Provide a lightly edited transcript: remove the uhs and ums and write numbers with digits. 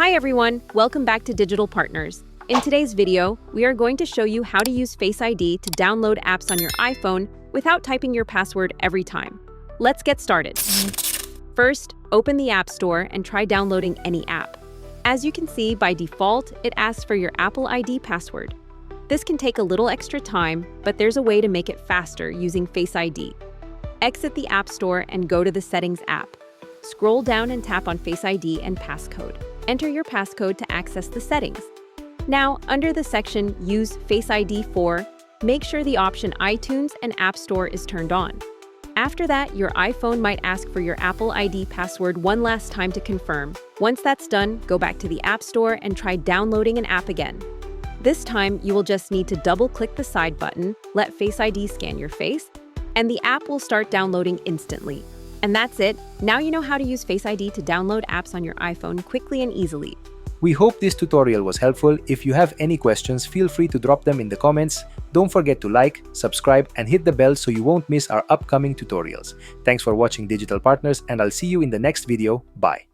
Hi everyone, welcome back to Digital Partners. In today's video, we are going to show you how to use Face ID to download apps on your iPhone without typing your password every time. Let's get started. First, open the App Store and try downloading any app. As you can see, by default, it asks for your Apple ID password. This can take a little extra time, but there's a way to make it faster using Face ID. Exit the App Store and go to the Settings app. Scroll down and tap on Face ID and passcode. Enter your passcode to access the settings. Now, under the section Use Face ID for, make sure the option iTunes and App Store is turned on. After that, your iPhone might ask for your Apple ID password one last time to confirm. Once that's done, go back to the App Store and try downloading an app again. This time, you will just need to double-click the side button, let Face ID scan your face, and the app will start downloading instantly. And that's it. Now you know how to use Face ID to download apps on your iPhone quickly and easily. We hope this tutorial was helpful. If you have any questions, feel free to drop them in the comments. Don't forget to like, subscribe, and hit the bell so you won't miss our upcoming tutorials. Thanks for watching Digital Partners, and I'll see you in the next video. Bye.